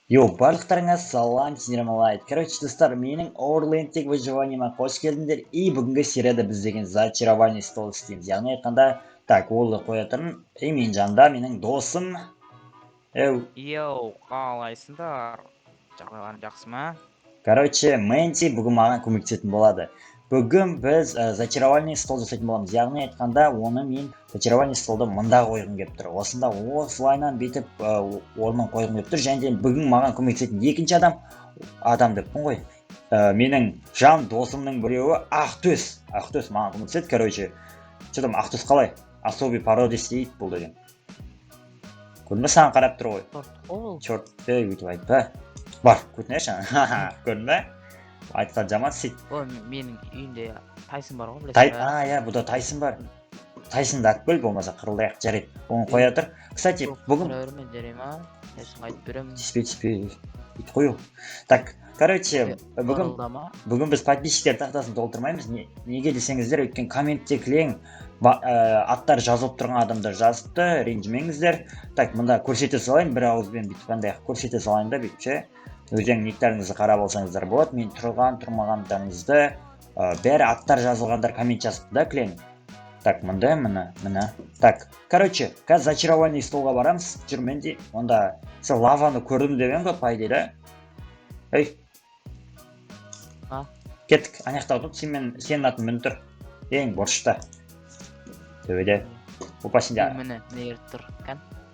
Барлықтарыңа салам, сендермалайды. Короче, достар, менің Overland'тегі выживаниеме қош келдіңдер. И бүгінгі серияда біз деген зачарование стол істейміз. Яғни айтқанда, так, олды қоя тұрмын. И мен жанында менің досым. Қалайсыңдар? Жағдайларың жақсы ма? Короче, Мэнти бүгін маған көмектесетін болады. Бүгін біз зачарование стол жасайтын боламыз. Яғни айтқанда, оны мен зачарование столды мында қойғым келіп тұр. Осында осылайынан бетіп орнын қойғым келіп тұр. Және де бүгін маған көмектесетін екінші адам деппін ғой. Менің жан досымның біреуі Ақтөс. Ақтөс маған көмектеседі. Короче, что там Ақтөс қалай? Особый породист дейді бұл деген. Көрдің бе, саған қарап тұр ғой. Черт, өйтіп айтпа. Бар, көтінеші. Көрдің бе? Айтқан жаман сөйт. Менің үйінде Тайсон бар ғой, білесің бе? Бұда Тайсон бар. Тайсонды атып бөл, болмаса қырылдаяқ жарайды. Оны қоя тұр. Кстати, бүгін... Тиспей. Үйт қою. Так, короче, бүгін біз подписчиктер тақтасын толтырмаймыз. Неге десеңіздер, өткен комменттекілең аттар жазылып тұрған адамдар жазыпты, ренжімеңіздер. Так, мұнда көрсете салайын, бір ауызбен бүйтіп қандай көрсете салайын да бүйтіп ше. Өзің никтарыңызды қарап алсаңыздар болады. Мен тұрғандарыңызды бәрі аттар жазылғандар коммент жазыпты да кілең. Так, мұнда мына. Так, короче, қазір зачарование столға барамыз. Жүр менде. Онда сен лаваны көрдім деген ғой, по идее, да? Ей. Кеттік, анаяқта отыр. Сенің атын мініп тұр. Ең борышта. Төбеде. Опа, сенде. Міне тұр.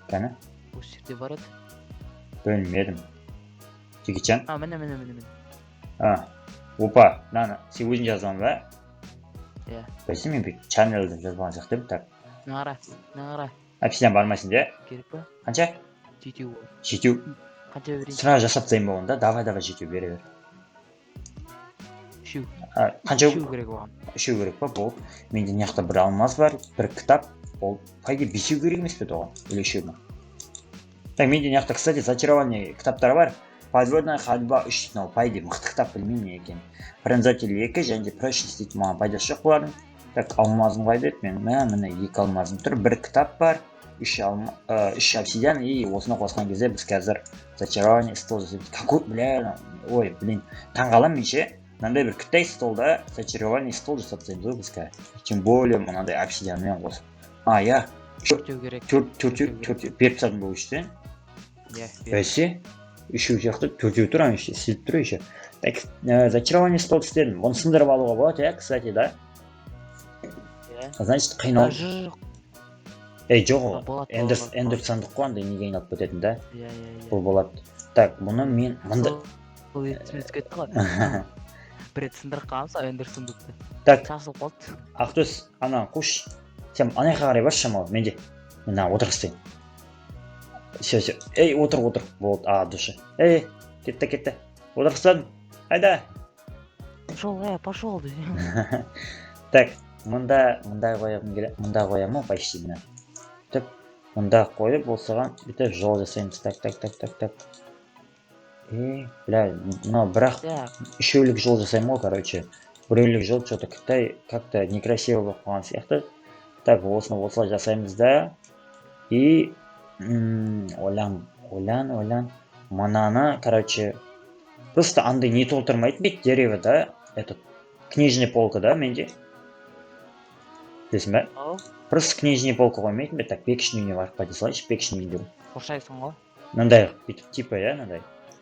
Кәні? Осы жерде бар еді. Бөлмедім. Жекетжан? Міне. Опа, сен өзің жазған ба? Иә. Бәйсі мен бүйтіп чаннелді жазбаған сияқты деп. Нағара. Әпсиден бармайсың де? Керек па? Қанша? Жетеу. Қанша берейін? Сразу жасап тайын болғанда, давай жетеу бере бер. Үшеу. Қанша? Үшеу керек оған. Үшеу керек па? Болды. Менде неяқта бір алмаз бар, бір кітап. Болды. Пайде бесеу керек емес пе оған? Или үшеу ма? Так, менде неяқта, кстати, зачарование кітаптары бар. Подводная ходьба 3 дейтін, пайде мықты кітап, білмеймін не екен. Пронзатель 2 және де прочность дейтін, маған пайдасы жоқ бұлардың. Так, алмазым қайда еді мен? Міне 2 алмазым тұр, бір кітап бар, 3 обсидиан, и осыны қосқан кезде біз қазір зачарование стол жасаймыз. Какой, таңғалам мен ше, мынандай бір кітай столда зачарование стол жасап тастаймыз ғой біз қазір. Тем более мынандай обсидианмен қосып. Төртеу керек. Төртеу беріп тастадым бұл үште. Бәсе? Үшеу сияқты төртеу тұр, сіліп тұр еще. Так, зачарование стол істедім. Оны сындырып алуға болады, кстати, да? Значит, қиынау. Жоқ, эндер сандық қой, неге айналып кететін, да? Бұл болады. Так, бұны мен... Бұл етіміз кетті ғой. Бір ет сындырып қаламыз, эндер сындықты. Так, шашылып қалды. Ақтөс, қош. Сен анаяққа қарай баршы шамалы, менде. Мен отырғыстайын. Все. Ей, отыр. Болды, душа. Ей, кетті. Отырғыстадым. Айда. Пошел. Так, мұнда қоямын, почти мына. Так, мұнда қойып, осыған бүйтіп жол жасаймыз. Так. Мынау бірақ үшеулік жол жасаймын ғой, короче. Біреулік жол что-то Қытай как-то некрасиво болып қалған сияқты. Так, осыны осылай жасаймыз да. И ойлан. Мананы, короче, просто андай не толтырмайды бет дерево, да? Этот, книжный полка, да, менде? Десің бе? Просто книжный полка қоймайтын бе? Так, бекішін үйіне барып қайда салайыншы, бекішін үйінде. Қоршайсың ғой? Мындай, бүйтіп, типа, мындай.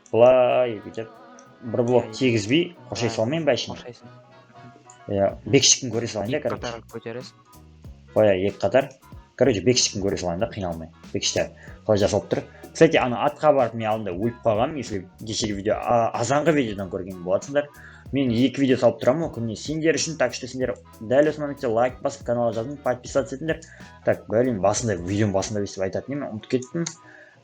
Бұлай, бүйтіп, бір блок тегізбей, қоршай салмайын ба ішін? Қоршайсың. Бекішікін көре салайын да, короче. Екі қатар көтересің. Екі қатар. Короче, бекішікін көре салайын да, қиналмай. Бекіштер қалай жасалып тұр. Кстати, атқа барып мен алдында өліп қалғанмын, если кешегі видео, азанғы видеодан көрген болатсыңдар. Мен 2 видео салып тұрамын, күніне сендер үшін, так что сендер дәл осы моментте лайк басып, каналға жаздың, подписаться етіңдер. Так, видеоның басында өстіп айтатын емен, ұмытып кеттім.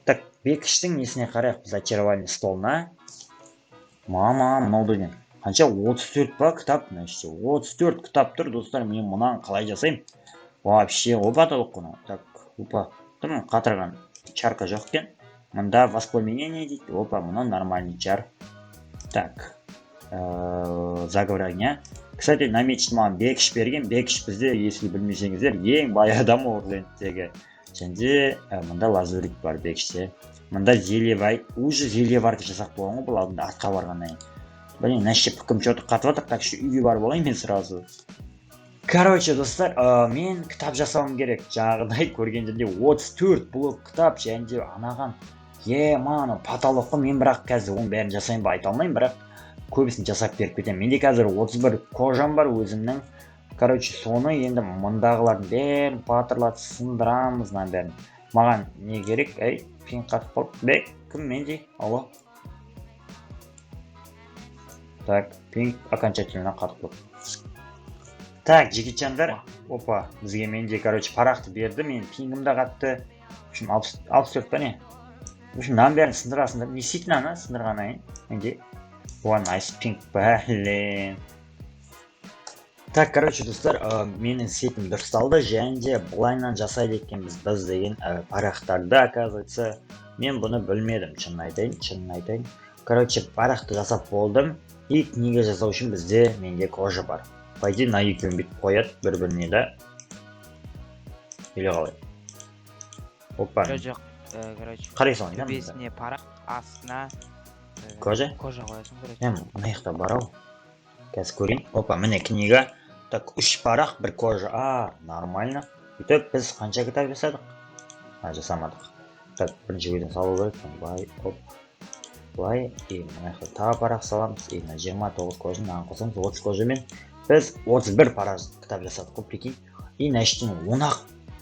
Так, бекіштің несіне қарайық біз зачарование столына. Мынау деген. Қанша 34 па кітап, 34 кітап тұр, достар, мен мұнан қалай жасаймын? Вообще, опаталық құны. Так, тұрмын, қатырған чарка жоқ кен. Мұнда воспламенение дейді. Мұнан нормальный чар. Так, заговор огня. Кстати, намечен маған бекіш берген. Бекіш бізде, если білмесеңіздер, ең бай адам Overland'тегі. Және мұнда лазурит бар бекіште. Мында уже зельеварка жасап қойған ғой бұл алдында атқа барғаннан кейін. Блин, нәшіп пікім что-то қатып жатыр, так что үйге барып алайын мен сразу. Короче, достар, мен кітап жасауым керек. Жаңағыдай көргендерде 34 блок кітап және де анаған мана потолокқа мен бірақ қазір оның бәрін жасайын ба айта алмаймын, бірақ көбісін жасап беріп кетемін. Менде қазір 31 кожам бар өзімнің. Короче, соны енді мұндағылардың бәрін патырлатып сындырамыз мына бәрін. Маған не керек? Ей, пин қатып қалды. Кім менде? Алло. Так, пин окончательно қатып қалды. Так, жекетжандар, опа, бізге менде, короче, парақты берді, мен пингімді қатты. В общем, 64 па не? В общем, мынаның бәрін сындырасыңдар. Не істейтін ана сындырғаннан кейін? Менде one nice pink, блин. Так, короче, достар, менің сетім дұрысталды, және де бұлайнан жасайды екенбіз біз деген парақтарды, оказывается. Мен бұны білмедім, шынын айтайын. Короче, парақты жасап болдым, и книга жасау үшін бізде менде кожа бар. По идее, на екеуін бүйтіп қояды бір-біріне да. Или қалай? Опа. Жоқ, короче. Қарай салайын, да? Төбесіне парақ, астына кожа қоясың, короче. Мына жақта бар ау. Қазір көрейін. Опа, міне книга. Так, 3 парақ, 1 кожа. Нормально. Өйтіп, біз қанша кітап жасадық? Жасамадық. Так, бірінші көйден салу керек. Былай, оп. Былай, и мына жақта тағы парақ саламыз. И мына 29 кожа, мынаған қосамыз, 30 кожамен. Біз 31 парақ кітап жасадық, қой, прикинь. И нәштен 10-ақ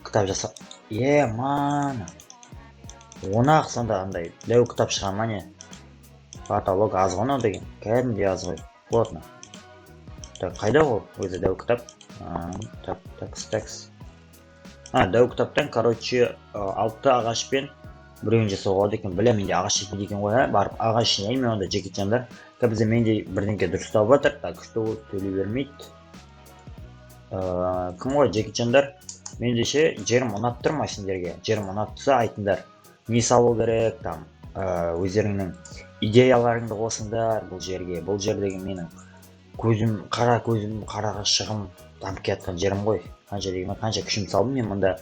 кітап жасадық. Мана. 10-ақ сонда андай дәу кітап шығарма не? Каталог аз ғана деген. Кәдімде аз ғой. Плотно. Так, қайда ол? Өзі дәу кітап. Такс. Дәу кітаптан, короче, 6 ағашпен біреуін жасауға болады екен. Білем, менде ағаш жетпейді екен ғой, барып ағаш жинаймын мен онда жекетжандар. Бізде менде бірдеңке дұрыстап жатыр. Так, что төлей бермейді. Кім ғой жекетжандар? Мендеше жерім ұнап тұр ма сендерге? Жерім ұнап тұрса айтыңдар. Не салу керек, там, өздеріңнің идеяларыңды қосыңдар бұл жерге. Бұл жердегі менің қараға шығым дамып кеткен жерім ғой. Қанша күшім салдым мен мұнда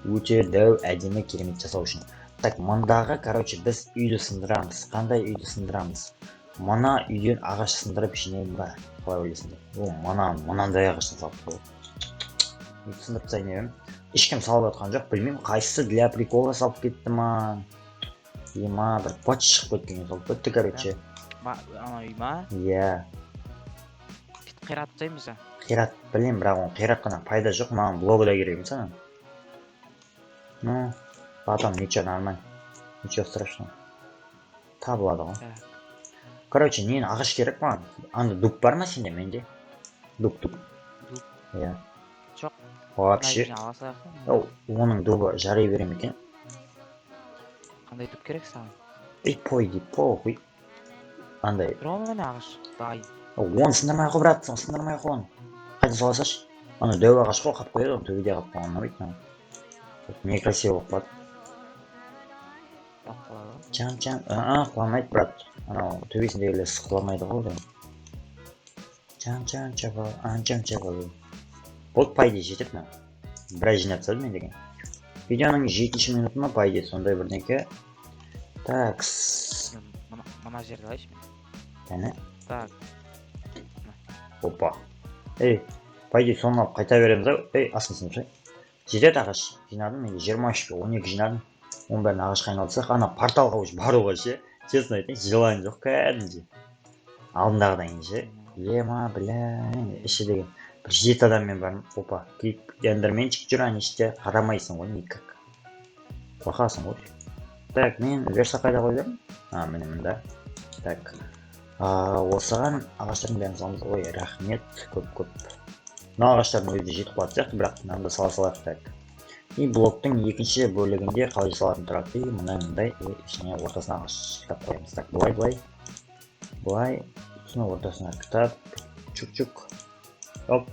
өте дәу әдемі керемет жасау үшін. Так, мұндағы, короче, біз үйді сындырамыз. Қандай үйді сындырамыз? Мына үйден ағаш сындырып жинаймын ба? Қалай ойлайсыңдар? Мынандай ағаштан салып қойып. Үйді сындырып тастайын едім. Ешкім салып жатқан жоқ, білмеймін, қайсысы для прикола салып кетті ма? Бір пат шығып кеткен салып кетті, короче. Ана үй ма? Иә. Қират жасаймыз ба? Қират білем, бірақ оның қиратқана пайда жоқ, маған блогы да керек емес ана. Ну, потом ничего нормально, ничего страшного. Табылады ғой. Короче, нені ағаш керек маған? Анда дуб бар ма сенде? Менде? Дуб. Иә. Жоқ. Вообще. Оның дубы жарай берем екен. Қандай дуб керек саған? Похуй. Андай. Роман ағаш, дайын. Оны сындырмай қой, брат, сындырмай қой оны. Қайда саласашы? Ана дәу ағаш қой, қап қояды, оны төбеде қап қойған ұнамайды. Не красиво болып қалады. Құламайды, брат. Анау төбесіндегілер сықыламайды ғой. Чабал. Болды, пайде жетіп ма? Біраз жинап тастады мен деген. Видеоның 7-ші минуты ма пайде, сондай бірдеңке. Такс. Мына жерді алайшы мен. Кәне? Так. Опа. Пайде соны алып қайта береміз ау. Асын сыныпшай. Жетеді ағаш. Жинадым, менде 23-12 жинадым. Оның бәрін ағашқа айналдысақ, ана порталға өш баруға ше. Честно айтайын, желайым жоқ кәдімде. Алдындағыдан кейін ше. Іші деген. Бір 7 адаммен барым. Опа. Эндерменчик жүр, анеште қарамайсың ғой, никак. Қорқасың ғой. Так, мен верса қайда қойдым? Міне мында. Так. Осыған ағаштардың бәрін саламыз. Ой, рахмет, көп. Мына ағаштардың өзі жетіп қалады сияқты, бірақ мынаны да сала-салайық. Так. И блоктың екінші бөлігінде қалай жасалатын тұрады. И мындай ішіне ортасына ағаш кітап қоямыз. Так, былай. Үстіне ортасына кітап. Чук. Оп.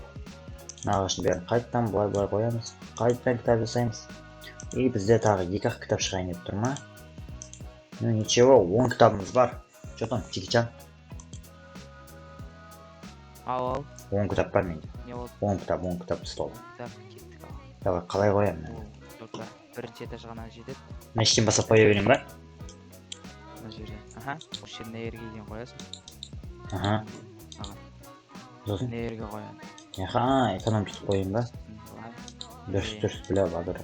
Мына ағаштың бәрін қайттан былай қоямыз. Қайттан кітап жасаймыз. И бізде тағы 2-ақ кітап шығайын деп тұр ма? Ну ничего, 10 кітабымыз бар. Что там, Чикичан? Ал. 10 кітап бар менде. 10 кітап стол. Давай, қалай қоямын? Бірінші этаж ғана жетеді. Мәштен басып қоя берем ба? Аха. Осы жеріне эрге дейін қоясың. Аха. Сосын Мына жерге қоямын. экономикті қойын ба? Былай. Дұрыс біле бадыр.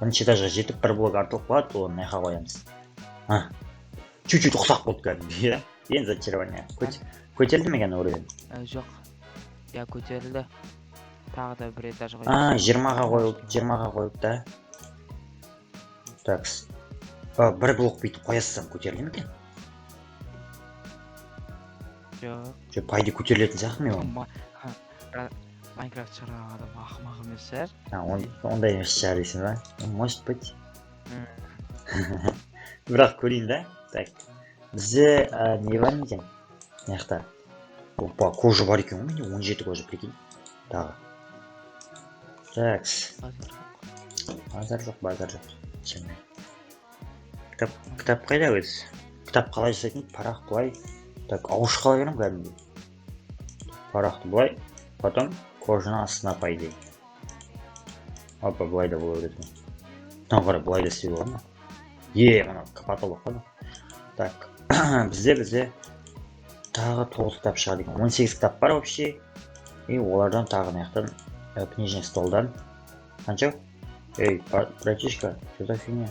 Бірінші этажға жетіп бір блок артылып қалады, оны мына жаққа қоямыз. Чуть-чуть ұқсақ болды кәдімгі, иә? Енді зачарование. Көтерілді ме екен уровень? Жоқ. Я көтерілді. Тағы да бір этаж қоямын. 20-ға қойып да. Так. Бір блок бүйтіп қоясың, көтерілді ме екен? Жоқ. Пайда көтерілетін сияқты ме ол? Майнкрафт шығарған адам ақымақ емес шығар. Ондай емес шығар дейсің ба? Может быть. Бірақ көрейін да. Так. Бізде не бар екен? Мына жақта. Опа, кожа бар екен ғой, менде 17 кожа, прикинь. Тағы. Так. Базар жоқ. Кітап қайда өзі? Кітап қалай жасайтын? Парақ былай. Так, ауыш қалай берем кәдімгі. Парақты былай. Потом кожаны астына по идее. Опа, былай да бола береді. Қара, былай да істеуге болады ма? Мына потолок қой. Так, бізде тағы 9 кітап шығады екен. 18 кітап бар вообще. И олардан тағы маяқтан книжный столдан. Қанша? Эй, братишка, что за фигня?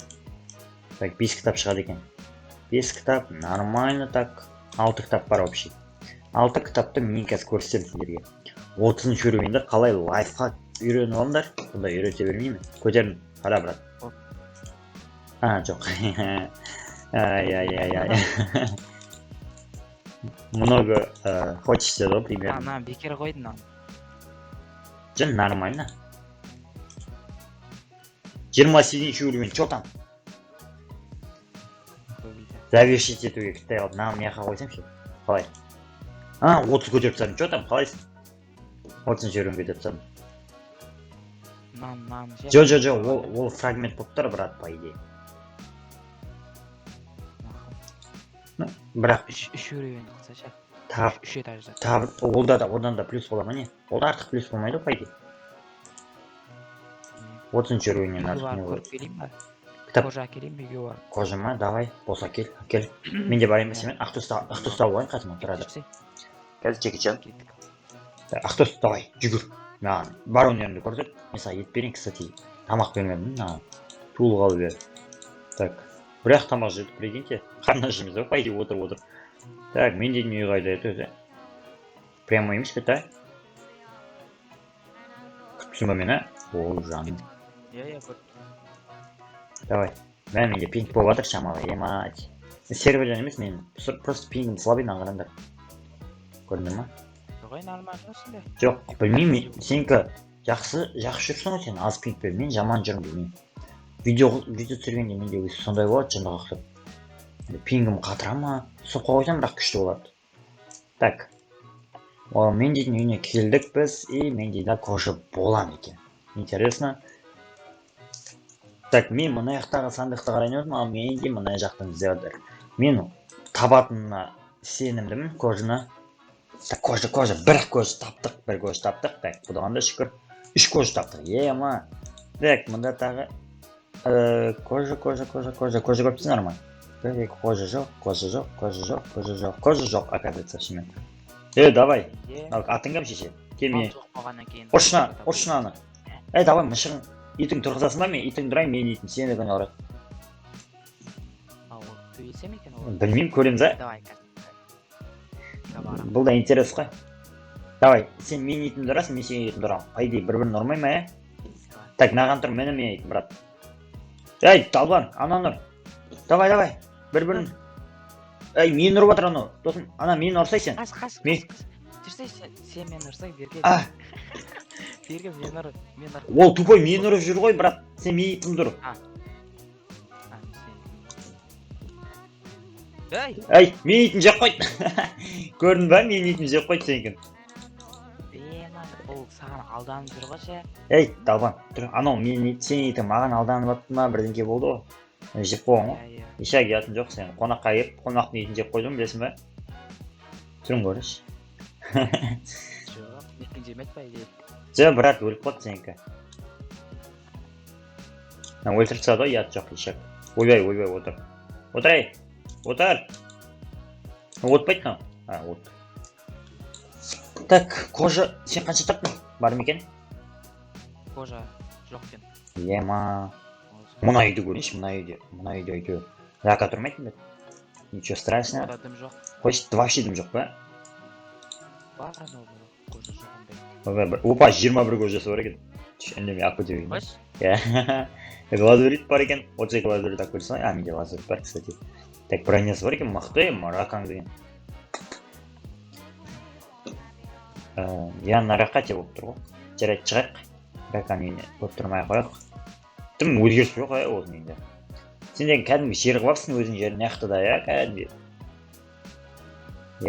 Так, 5 кітап шығады екен. 5 кітап, нормально так. 6 кітап бар вообще. 6 кітапты мен қазір көрсетемін сіздерге. 30 уровеньді қалай лайфхак үйреніп алыңдар. Бұнда үйрете бермеймін. Көтерін, қара брат. Жоқ. Ай. Много хочется, да, примерно. Бекер қойдың ана. Жын, нормально. 27 уровень, что там? Завершить эту игру. Нам не қойсам ше. Қалай? 30 көтеріп тастадым. Что там? Қалайсың? 30 уровень көтеріп тастадым. Жоқ, ол фрагмент болып тұр, брат, по идее. Бірақ 3 уровень қылса ше. Тап. 3 этажда. Тап, одан да плюс бола ма не? Ол артық плюс болмайды, по идее. 30 уровеньнен артық не болады? Көріп келейін ба? Кітап. Кожа әкелейін бе үйге барып? Кожа ма? Давай, болса әкел. Менде бар емес емен, Ақтөс болайын қатыма тұрады. Қазір Джеки-чан. Ақтөс, давай, жүгір. Бар өнерімді көрсет. Mesela ет берейін, кстати. Тамақ бермедім, туыл қалып еді. Так, бірақ тамақ жеді, прикиньте. Қарны жеміз, да, пойди, отыр. Так, мен дейтін үй қайда еді өзі. Прямо емес пе, та? Күтпісің ба мені? Ол жаным. Көріп. Давай. Менде пинг болып жатыр шамалы, емать. Серверлен емес, мен просто пингім слабый нағырандар. Көрдің ма? Жоғай нормально осындай. Жоқ, білмеймін, сенікі жақсы жүрсің ғой сен, аз пинг бер, мен жаман жүрім білмеймін. Видео түсіргенде менде өзі сондай болады, жынды қақтып. Пингім қатыра ма? Соққа қойсам бірақ күшті болады. Так. Мен дейтін үйіне келдік біз, и мен дейді кожа болам екен. Интересно. Так, мен мұна жақтағы сандықты қарайын өтім, ал мен де мұна жақтың іздеудір. Мен табатынына сенімдімін кожына. Так, кожа, бір кожа таптық. Так, бұдаған да шүкір. 3 кожа таптық, ема. Так, мұнда тағы кожа көптісің арман. Кожа жоқ, оказывается, шымен. Давай, атын кәм шеше. Келме. Ұршына аны. Давай, мұшығын. Итің тұрғызасын ба мен? Итің дұрайын, мен итім. Сені күн ауырады. Көйесем екен ол? Білмеймін, көрем за. Давай, Бұл да интерес қой. Давай, сен мен итім дұрасың, мен сен итім дұрам. Пайдей, бір-бірін ұрмай ма, Так, наған тұр, мен итім, брат. Талбан, ана нұр. Давай, бір-бірін. Мен ұрып атыр аны. Досым, ана мен ұрсай сен. Қас. Жүрсей, сен мен ұрсай, берге. Берге мен ұрып. Ол тупой мен ұрып жүр ғой, брат. Сен мен итім дұр. Мен итім жеп қойды. Көрдің ба, мен итім жеп қойды сенің. Ол саған алданып жүр ғой ше. Талбан, тұр. Анау, сен итім маған алданып атты ма, бірдеңке болды ғой. Жеп қойған ғой. Еші әгеятын жоқ сен. Қонаққа кеп, қонақтың етін жеп қойдың, білесің бе? Түрін көріш. Жоқ, мекен жемет па, идей. Брат, өліп қойды сенікі. Өлтіріп тастады ғой, ұят жоқ, ешек. Ойбай, отыр. Отыр. Отпайды ма? От. Так, кожа сен қанша таптың? Бар ма екен? Кожа жоқ екен. Ема. Мына үйді көрейінші, мына үйде. Зака тұрмайтын бе? Ничего страшного. Ода дым жоқ. Қойшы, вообще дым жоқ па? Бар анау кожа жоқ ондай. Опа, 21 кожасы бар екен. Үндемей алып кете берейін. Қойшы. Иә. Лазурит бар екен. 32 лазурит алып көрсің. Менде лазурит бар, кстати. Так, бронясы бар екен, мықты, маракаң деген. Яғни рақат болып тұр ғой. Жарайды шығайық. Ракаң үйіне көп тұрмай қояйық. Тым өзгеріс жоқ осы үйінде. Сен деген кәдімгі жер қылапсың өзің жерін яқты иә, кәдімгі.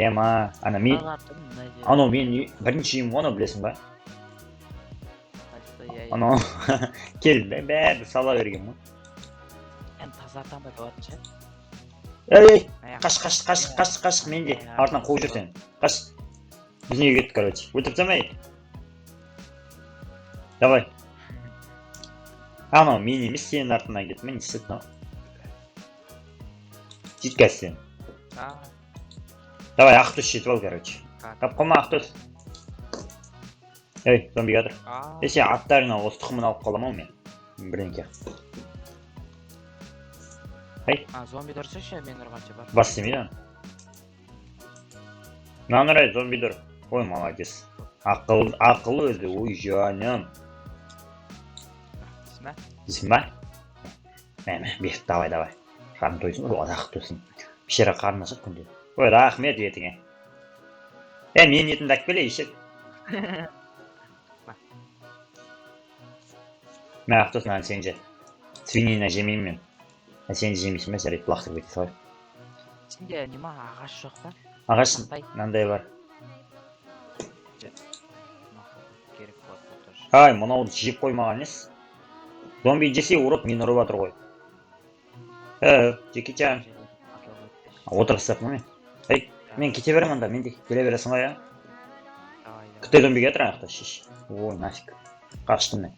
Ема, анау мен бірінші үйім оны білесің ба? Анау келді, бәрі сала берген ғой. Тазартамай болатын ше. Ей, қаш, менде артынан қуып жүрсен. Қаш. Біз неге кеттік, короче. Өтірсем әй. Давай. Анау мен емес, сенің артынан кет. Мен істет, но. Жеткәз сен. Давай, Ақтөс жетіп ал, короче. Қапқыма Ақтөс. Ей, зомби кәдір. Сен аттарыңа осы тұқымын алып қалам ау мен. Бірінке. Ей. Зомби дұрсы ше, мен ұрғанша бар. Бас демейді. Маған ұрай, зомби дұр. Ой, молодец. Ақылы өзі, ой, жаным. Дейсің ба? Бет, давай. Қарын тойсын, ол Ақтөсің. Пешера қарын ашық күнде. Ой, рахмет етіңе. Мен етімді әкіп келе, ешек. Мен Ақтөсің, ән сен же. Свинина жемеймін мен. Сен жемейсің бе, жарайды, лақтырып кете салай. Сенде нема ағаш жоқ па? Ағаш мынандай бар. Ай, мынауды жеп қоймаған ес. Зомби жесе ұрып, мен ұрып атыр ғой. Жекечан. Отырғызсақ ма мен? Мен кете берем анда, мен де келе бересің ғой, Күтті зомби кетір аяқта, шеш. Ой, нафиг. Қаштым мен.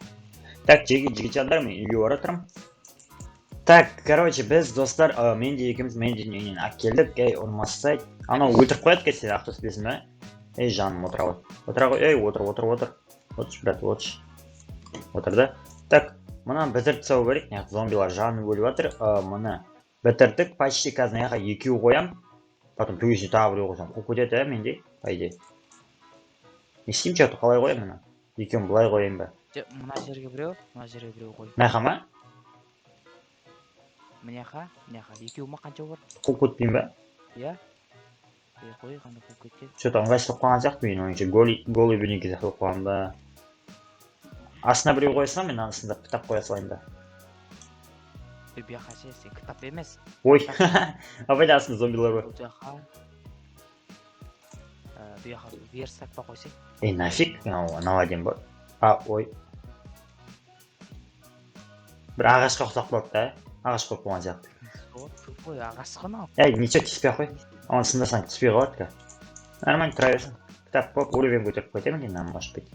Так, жекечандар, мен үйге бара тұрмын. Так, короче, біз достар, мен де екеуміз үйінен әкелдік, ұрмастай. Анау өлтіріп қояды кесе, Ақтөс білесің бе? Ей, жаным, отыра ғой. Отыра ғой, отыр. Отыршы, брат, отыршы. Отырды. Так, мұны бітіріп тастау керек, зомбилар жанын өліп жатыр. Мұны бітірдік, почти қазір яқа екеу қоям. Потом төсіне тағы біреу қойсам, қуып кетеді, менде, пайде. Не істеймін чаты, қалай қоям мұны? Екеуін бұлай қояйын ба? Мына жерге біреу қой. Мынақа ма? Мынақа, екеу ма қанша бар? Қуып кетпейін ба? Иә. Қой, қандай қуып кеткен. Что-то ыңғайсыздық қойған сияқты мен ойынша, голый бейнеге зақылып қойған ба. Астына біреу қойсам, мен астында кітап қоя салайын ба. Бұяқа сен кітап емес. Ой, абайда астында зомбилар бар. Бұяқа верстак па қойсай? Нафиг, наваден бар. Ой. Бір ағашқа ұқсақ болады да, ағаш қойып қойған сияқты. Ой, ағаш қана. Ничего тиспей ақ қой. Оны сындасаң тиспей қалады ка. Нормально тұра берсін. Кітап болып, уровень көтеріп көтермін екен, может быть.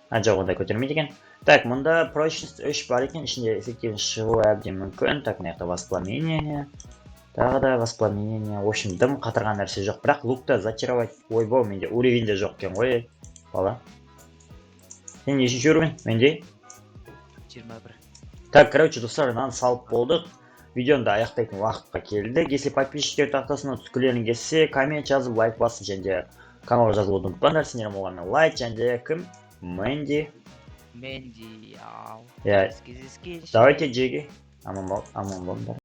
Жоқ, ондай көтермейді екен. Так, мұнда прочность 3 бар екен, ішінде эффективность шығуы әбден мүмкін. Так, мына жақта воспламенение. Тағы да воспламенение. В общем, дым қатырған нәрсе жоқ. Бірақ лукта зачаровать. Ойбау, менде уровеньде жоқ екен ғой, бала. Сен нешінші уровень? Менде? 21. Так, короче, достар, нан салып болдық. Видеоны да аяқтайтын уақытқа келдік. Если подписчиктер тақтасына түскілерін келсе, коммент жазып, лайк басын және каналға жазылуды ұмытпаңдар. Сендер болғанмен лайк және кім? Мэнди. Мэнди, ау. Давайте, Джеги. Аман болыңдар.